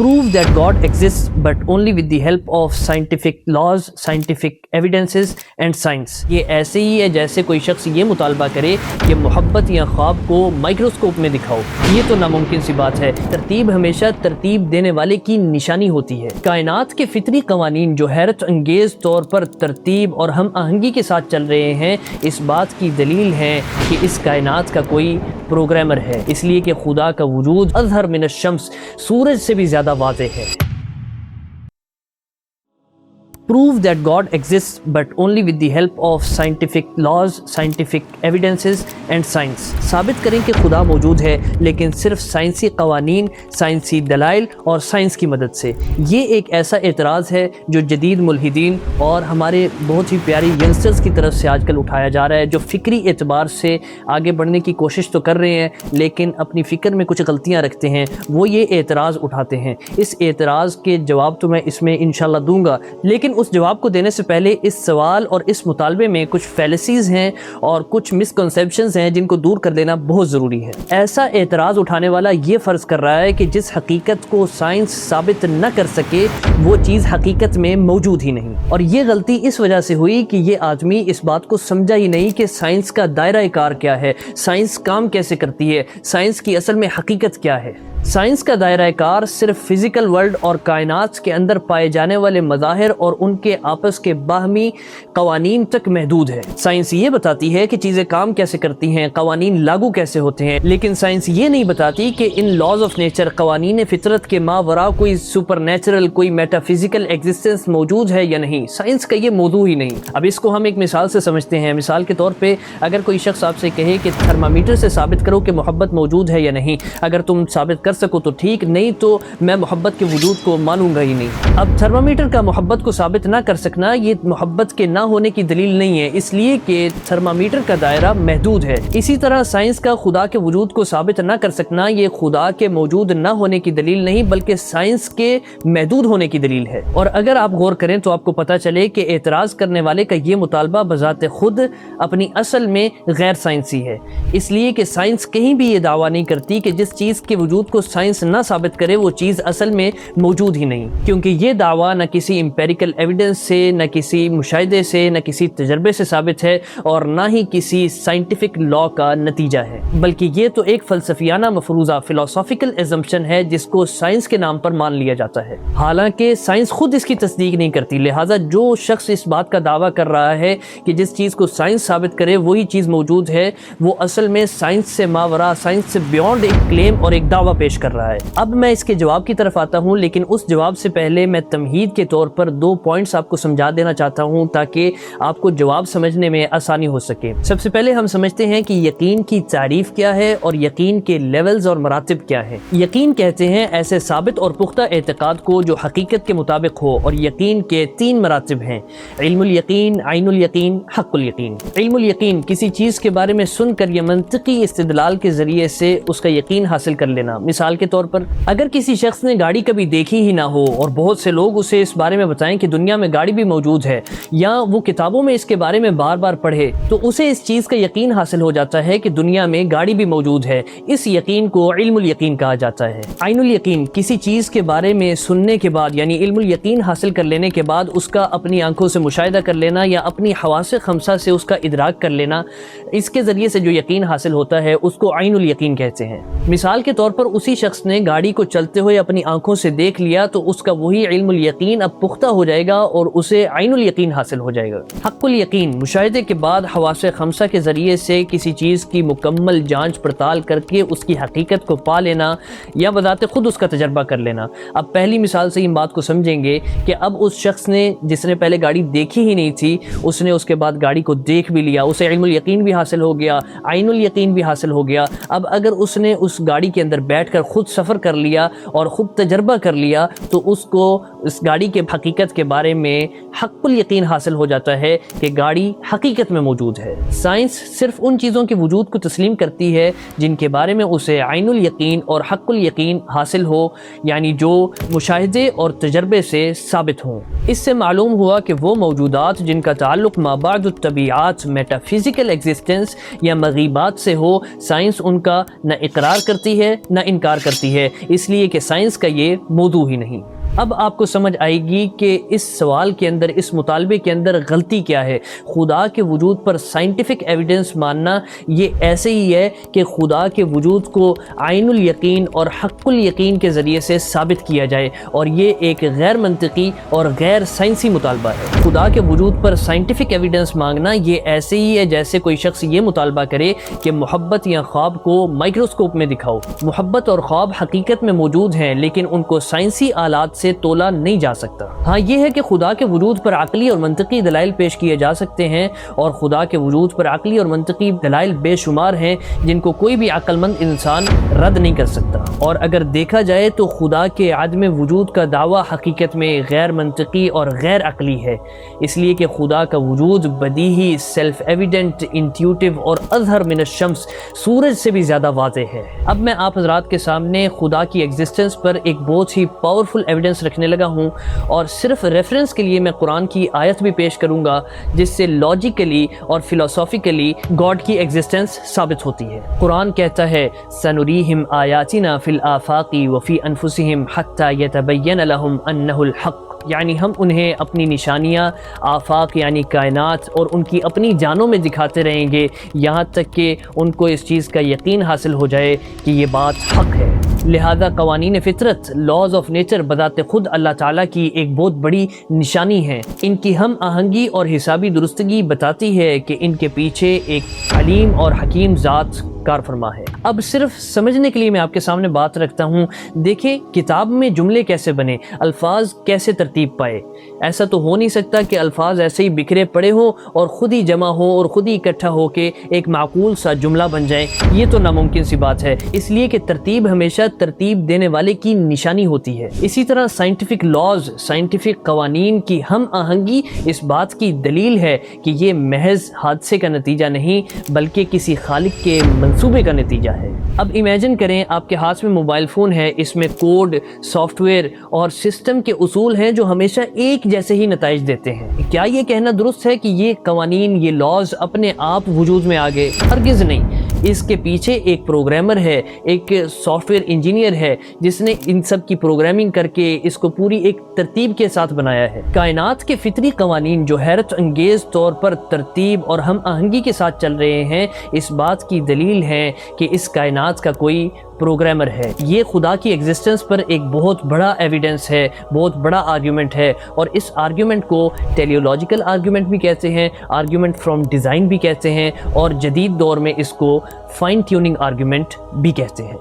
prove that God exists but only with the help of scientific laws, scientific evidences and science. یہ ایسے ہی ہے جیسے کوئی شخص یہ مطالبہ کرے کہ محبت یا خواب کو مائکروسکوپ میں دکھاؤ. یہ تو ناممکن سی بات ہے. ترتیب ہمیشہ ترتیب دینے والے کی نشانی ہوتی ہے. کائنات کے فطری قوانین جو حیرت انگیز طور پر ترتیب اور ہم آہنگی کے ساتھ چل رہے ہیں اس بات کی دلیل ہے کہ اس کائنات کا کوئی پروگرامر ہے، اس لیے کہ خدا کا وجود اظہر من الشمس، سورج سے بھی زیادہ واضح ہے. Prove that God exists but only with the help of scientific laws, scientific evidences and science. ثابت کریں کہ خدا موجود ہے لیکن صرف سائنسی قوانین، سائنسی دلائل اور سائنس کی مدد سے. یہ ایک ایسا اعتراض ہے جو جدید ملحدین اور ہمارے بہت ہی پیاری ینگسٹرز کی طرف سے آج کل اٹھایا جا رہا ہے، جو فکری اعتبار سے آگے بڑھنے کی کوشش تو کر رہے ہیں لیکن اپنی فکر میں کچھ غلطیاں رکھتے ہیں. وہ یہ اعتراض اٹھاتے ہیں. اس اعتراض کے جواب تو میں اس میں انشاءاللہ دوں گا، لیکن اس جواب کو دینے سے پہلے اس سوال اور اس مطالبے میں کچھ فیلسیز ہیں اور کچھ مسکنسیپشنز ہیں جن کو دور کر دینا بہت ضروری ہے. ایسا اعتراض اٹھانے والا یہ فرض کر رہا ہے کہ جس حقیقت کو سائنس ثابت نہ کر سکے وہ چیز حقیقت میں موجود ہی نہیں. اور یہ غلطی اس وجہ سے ہوئی کہ یہ آدمی اس بات کو سمجھا ہی نہیں کہ سائنس کا دائرہ کار کیا ہے، سائنس کام کیسے کرتی ہے، سائنس کی اصل میں حقیقت کیا ہے. سائنس کا دائرہ کار صرف فزیکل ورلڈ اور کائنات کے اندر پائے جانے والے مظاہر اور ان کے آپس کے باہمی قوانین تک محدود ہے. سائنس یہ بتاتی ہے کہ چیزیں کام کیسے کرتی ہیں، قوانین لاگو کیسے ہوتے ہیں، لیکن سائنس یہ نہیں بتاتی کہ ان لاز آف نیچر، قوانین فطرت کے ماوراء کوئی سپر نیچرل، کوئی میٹا فزیکل ایگزسٹنس موجود ہے یا نہیں. سائنس کا یہ موضوع ہی نہیں. اب اس کو ہم ایک مثال سے سمجھتے ہیں. مثال کے طور پہ اگر کوئی شخص آپ سے کہے کہ تھرمامیٹر سے ثابت کرو کہ محبت موجود ہے یا نہیں، اگر تم ثابت کر سکو تو ٹھیک، نہیں تو میں محبت کے وجود کو مانوں گا ہی نہیں. اب تھرمامیٹر کا محبت کو ثابت نہ کر سکنا یہ محبت کے نہ ہونے کی دلیل نہیں ہے، اس لیے کہ تھرمامیٹر کا دائرہ محدود ہے. اسی طرح سائنس کا خدا کے وجود کو ثابت نہ کر سکنا یہ خدا کے موجود نہ ہونے کی دلیل نہیں بلکہ سائنس کے محدود ہونے کی دلیل ہے. اور اگر آپ غور کریں تو آپ کو پتہ چلے کہ اعتراض کرنے والے کا یہ مطالبہ بذات خود اپنی اصل میں غیر سائنسی ہے، اس لیے کہ سائنس کہیں بھی یہ دعویٰ نہیں کرتی کہ جس چیز کے وجود کو سائنس نہ ثابت کرے وہ چیز اصل میں موجود ہی نہیں، کیونکہ یہ دعویٰ نہ کسی امپیریکل ایویڈنس سے، نہ کسی مشاہدے سے، نہ کسی تجربے سے ثابت ہے اور نہ ہی کسی سائنٹیفک لا کا نتیجہ ہے، بلکہ یہ تو ایک فلسفیانہ مفروضہ فلسافیکل ایزمپشن ہے جس کو سائنس کے نام پر مان لیا جاتا ہے، حالانکہ سائنس خود اس کی تصدیق نہیں کرتی. لہٰذا جو شخص اس بات کا دعویٰ کر رہا ہے کہ جس چیز کو سائنس ثابت کرے وہی چیز موجود ہے، وہ اصل میں سائنس سے ماوراء، سائنس سے بیونڈ ایک کلیم اور ایک دعویٰ پیش کر رہا ہے. اب میں اس کے جواب کی طرف آتا ہوں، لیکن اس جواب سے پہلے میں تمہید کے طور پر 2 پوائنٹس آپ کو سمجھا دینا چاہتا ہوں تاکہ آپ کو جواب سمجھنے میں آسانی ہو سکے. سب سے پہلے ہم سمجھتے ہیں کہ یقین کی تعریف کیا ہے اور یقین کے لیولز اور مراتب کیا ہے. یقین کہتے ہیں ایسے ثابت اور پختہ اعتقاد کو جو حقیقت کے مطابق ہو، اور یقین کے 3 مراتب ہیں: علم الیقین، عین الیقین، حق الیقین. علم الیقین کسی چیز کے بارے میں سن کر یا منطقی استدلال کے ذریعے سے اس کا یقین حاصل کر لینا. مثال کے طور پر اگر کسی شخص نے گاڑی کبھی دیکھی ہی نہ ہو اور بہت سے لوگ اسے اس بارے میں بتائیں کہ دنیا میں گاڑی بھی موجود ہے، یا وہ کتابوں میں اس کے بارے میں بار بار پڑھے، تو اسے اس چیز کا یقین حاصل ہو جاتا ہے کہ دنیا میں گاڑی بھی موجود ہے. اس یقین کو علم الیقین کہا جاتا ہے. عین الیقین کسی چیز کے بارے میں سننے کے بعد یعنی علم الیقین حاصل کر لینے کے بعد اس کا اپنی آنکھوں سے مشاہدہ کر لینا یا اپنی حواس خمسہ سے اس کا ادراک کر لینا، اس کے ذریعے سے جو یقین حاصل ہوتا ہے اس کو عین الیقین کہتے ہیں. مثال کے طور پر اسی شخص نے گاڑی کو چلتے ہوئے اپنی آنکھوں سے دیکھ لیا تو اس کا وہی علم الیقین اب پختہ ہو جائے گا اور اسے عین الیقین حاصل ہو جائے گا. حق الیقین مشاہدے کے بعد حواس خمسہ کے ذریعے سے کسی چیز کی مکمل جانچ پڑتال کر کے اس کی حقیقت کو پا لینا یا بذات خود اس کا تجربہ کر لینا. اب پہلی مثال سے ان بات کو سمجھیں گے کہ اب اس شخص نے جس نے پہلے گاڑی دیکھی ہی نہیں تھی، اس نے اس کے بعد گاڑی کو دیکھ بھی لیا، اسے علم الیقین بھی حاصل ہو گیا، عین الیقین بھی حاصل ہو گیا. اب اگر اس نے اس گاڑی کے اندر بیٹھ کر خود سفر کر لیا اور خود تجربہ کر لیا تو اس کو اس گاڑی کے حقیقت کے بارے میں حق الیقین حاصل ہو جاتا ہے کہ گاڑی حقیقت میں موجود ہے. سائنس صرف ان چیزوں کے وجود کو تسلیم کرتی ہے جن کے بارے میں اسے عین الیقین اور حق الیقین حاصل ہو، یعنی جو مشاہدے اور تجربے سے ثابت ہوں. اس سے معلوم ہوا کہ وہ موجودات جن کا تعلق مابعد الطبیعات، میٹا فزیکل ایگزسٹنس یا مغیبات سے ہو، سائنس ان کا نہ اقرار کرتی ہے نہ انکار انکار کرتی ہے، اس لیے کہ سائنس کا یہ موضوع ہی نہیں۔ اب آپ کو سمجھ آئے گی کہ اس سوال کے اندر، اس مطالبے کے اندر غلطی کیا ہے۔ خدا کے وجود پر سائنٹیفک ایویڈنس ماننا یہ ایسے ہی ہے کہ خدا کے وجود کو عین الیقین اور حق الیقین کے ذریعے سے ثابت کیا جائے، اور یہ ایک غیر منطقی اور غیر سائنسی مطالبہ ہے۔ خدا کے وجود پر سائنٹیفک ایویڈنس مانگنا یہ ایسے ہی ہے جیسے کوئی شخص یہ مطالبہ کرے کہ محبت یا خواب کو مائکروسکوپ میں دکھاؤ۔ محبت اور خواب حقیقت میں موجود ہیں، لیکن ان کو سائنسی آلات سے تولا نہیں جا سکتا۔ ہاں یہ ہے کہ خدا کے وجود پر عقلی اور منطقی دلائل پیش کیے جا سکتے ہیں، اور خدا کے وجود پر عقلی اور منطقی دلائل بے شمار ہیں جن کو کوئی بھی عقل مند انسان رد نہیں کر سکتا۔ اور اگر دیکھا جائے تو خدا کے عدم وجود کا دعویٰ حقیقت میں غیر منطقی اور غیر عقلی ہے، اس لیے کہ خدا کا وجود بدیہی، سیلف ایویڈنٹ، انٹیوٹیو اور اظہر من الشمس، سورج سے بھی زیادہ واضح ہے۔ اب میں آپ حضرات کے سامنے خدا کی ایگزسٹنس پر ایک بہت ہی پاورفل ایویڈنس رکھنے لگا ہوں، اور صرف ریفرنس کے لیے میں قرآن کی آیت بھی پیش کروں گا جس سے لاجیکلی اور فلسافیکلی گاڈ کی ایگزسٹنس ثابت ہوتی ہے۔ قرآن کہتا ہے سنریہم آیاتنا فی الآفاق وفی انفسہم حتی یتبین لہم انہ الحق، یعنی ہم انہیں اپنی نشانیاں آفاق یعنی کائنات اور ان کی اپنی جانوں میں دکھاتے رہیں گے، یہاں تک کہ ان کو اس چیز کا یقین حاصل ہو جائے کہ یہ بات حق ہے۔ لہذا قوانین فطرت، لاز آف نیچر بذات خود اللہ تعالیٰ کی ایک بہت بڑی نشانی ہے۔ ان کی ہم آہنگی اور حسابی درستگی بتاتی ہے کہ ان کے پیچھے ایک علیم اور حکیم ذات کار فرما ہے۔ اب صرف سمجھنے کے لیے میں آپ کے سامنے بات رکھتا ہوں، دیکھیں کتاب میں جملے کیسے بنے، الفاظ کیسے ترتیب پائے۔ ایسا تو ہو نہیں سکتا کہ الفاظ ایسے ہی بکھرے پڑے ہوں اور خود ہی جمع ہو اور خود ہی اکٹھا ہو کے ایک معقول سا جملہ بن جائیں، یہ تو ناممکن سی بات ہے، اس لیے کہ ترتیب ہمیشہ ترتیب دینے والے کی نشانی ہوتی ہے۔ اسی طرح سائنٹیفک لاز، سائنٹیفک قوانین کی ہم آہنگی اس بات کی دلیل ہے کہ یہ محض حادثے کا نتیجہ نہیں بلکہ کسی خالق کے منصوبے کا نتیجہ ہے۔ اب امیجن کریں آپ کے ہاتھ میں موبائل فون ہے، اس میں کوڈ، سافٹ ویئر اور سسٹم کے اصول ہیں جو ہمیشہ ایک جیسے ہی نتائج دیتے ہیں۔ کیا یہ کہنا درست ہے کہ یہ قوانین، یہ لاز اپنے آپ وجود میں آ گئے؟ ہرگز نہیں۔ اس کے پیچھے ایک پروگرامر ہے، ایک سافٹ ویئر انجینئر ہے جس نے ان سب کی پروگرامنگ کر کے اس کو پوری ایک ترتیب کے ساتھ بنایا ہے۔ کائنات کے فطری قوانین جو حیرت انگیز طور پر ترتیب اور ہم آہنگی کے ساتھ چل رہے ہیں، اس بات کی دلیل ہے کہ اس کائنات کا کوئی پروگرامر ہے۔ یہ خدا کی ایگزسٹنس پر ایک بہت بڑا ایویڈنس ہے، بہت بڑا آرگیومنٹ ہے، اور اس آرگیومنٹ کو ٹیلیولوجیکل آرگیومنٹ بھی کہتے ہیں، آرگیومنٹ فرام ڈیزائن بھی کہتے ہیں، اور جدید دور میں اس کو فائن ٹیوننگ آرگیومنٹ بھی کہتے ہیں۔